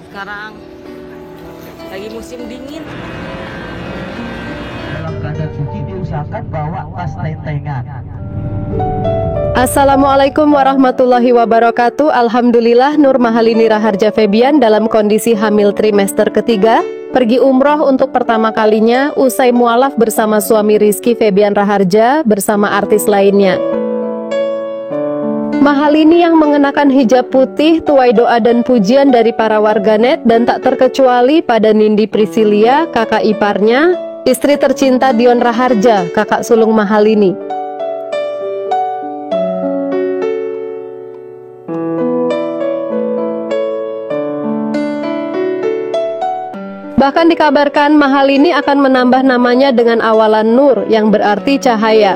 Sekarang lagi musim dingin. Dalam keadaan suci diusahakan bawa tas tentengan. Assalamualaikum warahmatullahi wabarakatuh. Alhamdulillah, Nur Mahalini Raharja Febian dalam kondisi hamil trimester ketiga pergi umroh untuk pertama kalinya usai mualaf bersama suami Rizky Febian Raharja bersama artis lainnya. Mahalini yang mengenakan hijab putih tuai doa dan pujian dari para warganet dan tak terkecuali pada Nindi Priscilia, kakak iparnya, istri tercinta Dion Raharja, kakak sulung Mahalini. Bahkan dikabarkan Mahalini akan menambah namanya dengan awalan Nur yang berarti cahaya.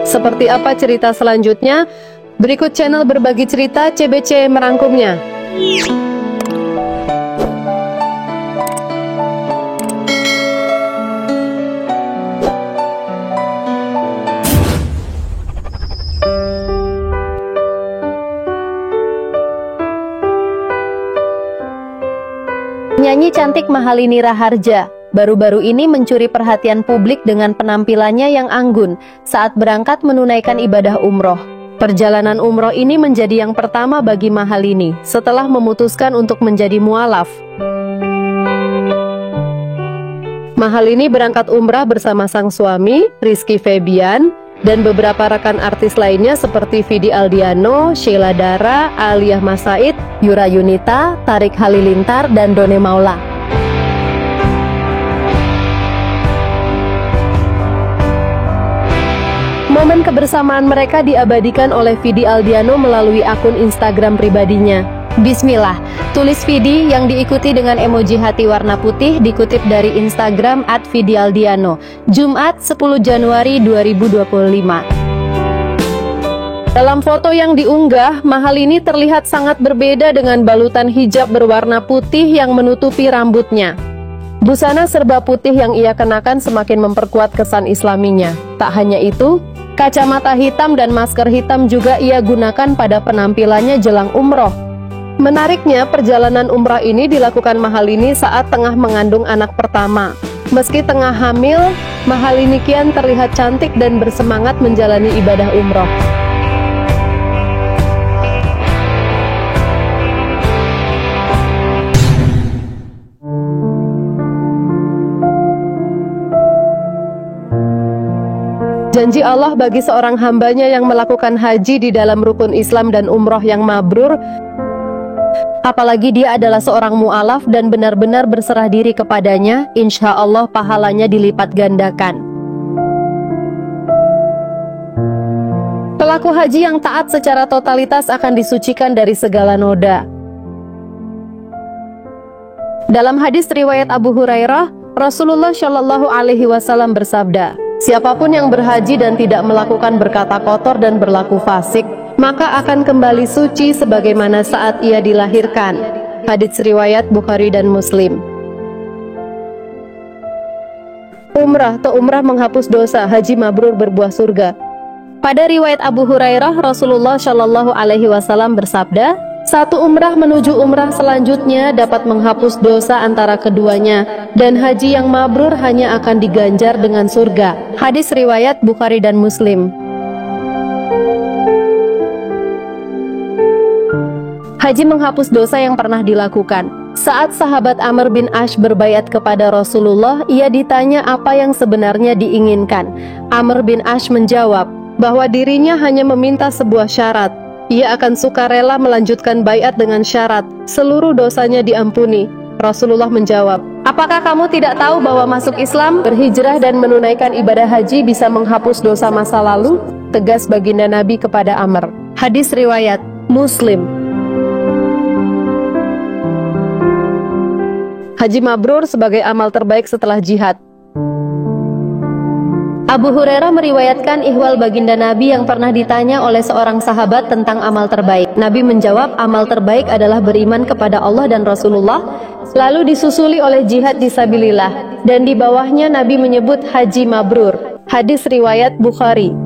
Seperti apa cerita selanjutnya? Berikut channel Berbagi Cerita CBC merangkumnya. Penyanyi cantik Mahalini Raharja baru-baru ini mencuri perhatian publik dengan penampilannya yang anggun saat berangkat menunaikan ibadah umroh. Perjalanan umroh ini menjadi yang pertama bagi Mahalini setelah memutuskan untuk menjadi mualaf. Mahalini berangkat umrah bersama sang suami, Rizky Febian, dan beberapa rekan artis lainnya seperti Vidi Aldiano, Sheila Dara, Aliyah Masaid, Yura Yunita, Tarik Halilintar, dan Done Maula. Momen kebersamaan mereka diabadikan oleh Vidi Aldiano melalui akun Instagram pribadinya. Bismillah, tulis Vidi yang diikuti dengan emoji hati warna putih dikutip dari Instagram @vidialdiano, Jumat 10 Januari 2025. Dalam foto yang diunggah, Mahalini terlihat sangat berbeda dengan balutan hijab berwarna putih yang menutupi rambutnya. Busana serba putih yang ia kenakan semakin memperkuat kesan islaminya. Tak hanya itu, kacamata hitam dan masker hitam juga ia gunakan pada penampilannya jelang umroh. Menariknya, perjalanan umrah ini dilakukan Mahalini saat tengah mengandung anak pertama. Meski tengah hamil, Mahalini kian terlihat cantik dan bersemangat menjalani ibadah umroh. Janji Allah bagi seorang hambanya yang melakukan haji di dalam rukun Islam dan umroh yang mabrur, apalagi dia adalah seorang mu'alaf dan benar-benar berserah diri kepadanya, insya Allah pahalanya dilipat gandakan. Pelaku haji yang taat secara totalitas akan disucikan dari segala noda. Dalam hadis riwayat Abu Hurairah, Rasulullah Shallallahu Alaihi Wasallam bersabda, siapapun yang berhaji dan tidak melakukan berkata kotor dan berlaku fasik, maka akan kembali suci sebagaimana saat ia dilahirkan. Hadits riwayat Bukhari dan Muslim. Umrah atau umrah menghapus dosa, haji mabrur berbuah surga. Pada riwayat Abu Hurairah, Rasulullah Shallallahu Alaihi Wasallam bersabda, satu umrah menuju umrah selanjutnya dapat menghapus dosa antara keduanya, dan haji yang mabrur hanya akan diganjar dengan surga. Hadis riwayat Bukhari dan Muslim. Haji menghapus dosa yang pernah dilakukan. Saat sahabat Amr bin Ash berbaiat kepada Rasulullah, ia ditanya apa yang sebenarnya diinginkan. Amr bin Ash menjawab bahwa dirinya hanya meminta sebuah syarat. Ia akan sukarela melanjutkan baiat dengan syarat seluruh dosanya diampuni. Rasulullah menjawab, apakah kamu tidak tahu bahwa masuk Islam, berhijrah dan menunaikan ibadah haji bisa menghapus dosa masa lalu? Tegas baginda Nabi kepada Amr. Hadis riwayat Muslim. Haji mabrur sebagai amal terbaik setelah jihad. Abu Hurairah meriwayatkan ihwal baginda Nabi yang pernah ditanya oleh seorang sahabat tentang amal terbaik. Nabi menjawab, amal terbaik adalah beriman kepada Allah dan Rasulullah, lalu disusuli oleh jihad fisabilillah, dan di bawahnya Nabi menyebut haji mabrur. Hadis riwayat Bukhari.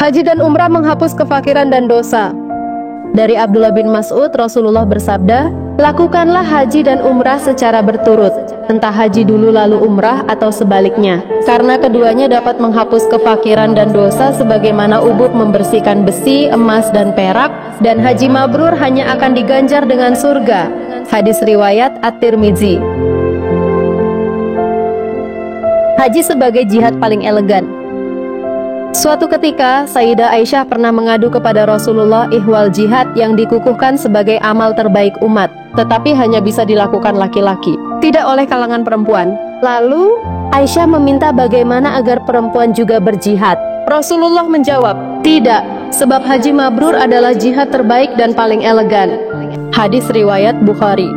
Haji dan umrah menghapus kefakiran dan dosa. Dari Abdullah bin Mas'ud, Rasulullah bersabda, lakukanlah haji dan umrah secara berturut, entah haji dulu lalu umrah atau sebaliknya, karena keduanya dapat menghapus kefakiran dan dosa sebagaimana ubud membersihkan besi, emas dan perak, dan haji mabrur hanya akan diganjar dengan surga. Hadis riwayat At-Tirmizi. Haji sebagai jihad paling elegan. Suatu ketika, Sayyidah Aisyah pernah mengadu kepada Rasulullah ihwal jihad yang dikukuhkan sebagai amal terbaik umat, tetapi hanya bisa dilakukan laki-laki, tidak oleh kalangan perempuan. Lalu, Aisyah meminta bagaimana agar perempuan juga berjihad. Rasulullah menjawab, tidak, sebab haji mabrur adalah jihad terbaik dan paling elegan. Hadis riwayat Bukhari.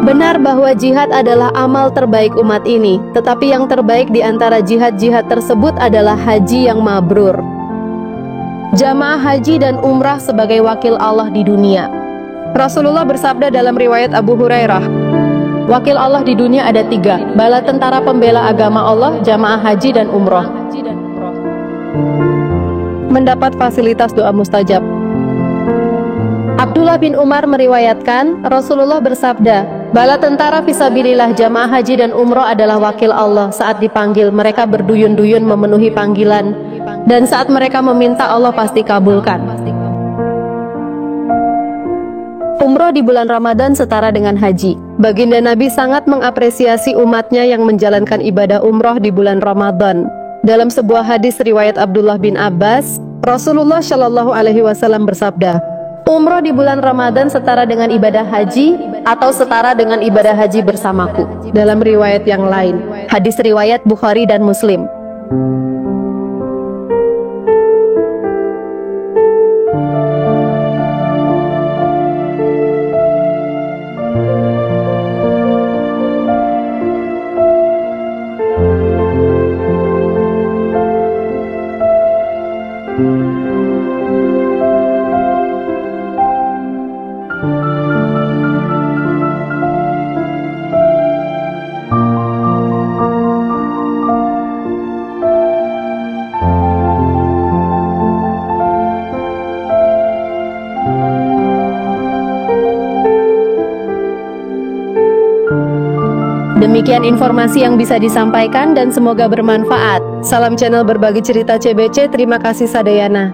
Benar bahwa jihad adalah amal terbaik umat ini, tetapi yang terbaik di antara jihad-jihad tersebut adalah haji yang mabrur. Jamaah haji dan umrah sebagai wakil Allah di dunia. Rasulullah bersabda dalam riwayat Abu Hurairah, wakil Allah di dunia ada 3, bala tentara pembela agama Allah, jamaah haji dan umrah. Mendapat fasilitas doa mustajab. Abdullah bin Umar meriwayatkan, Rasulullah bersabda, bala tentara fisabilillah jamaah haji dan umroh adalah wakil Allah. Saat dipanggil, mereka berduyun-duyun memenuhi panggilan, dan saat mereka meminta, Allah pasti kabulkan. Umroh di bulan Ramadan setara dengan haji. Baginda Nabi sangat mengapresiasi umatnya yang menjalankan ibadah umroh di bulan Ramadan. Dalam sebuah hadis riwayat Abdullah bin Abbas, Rasulullah Shallallahu Alaihi Wasallam bersabda, umroh di bulan Ramadan setara dengan ibadah haji atau setara dengan ibadah haji bersamaku. Dalam riwayat yang lain, hadis riwayat Bukhari dan Muslim. Demikian informasi yang bisa disampaikan dan semoga bermanfaat. Salam channel Berbagi Cerita CBC, terima kasih sadayana.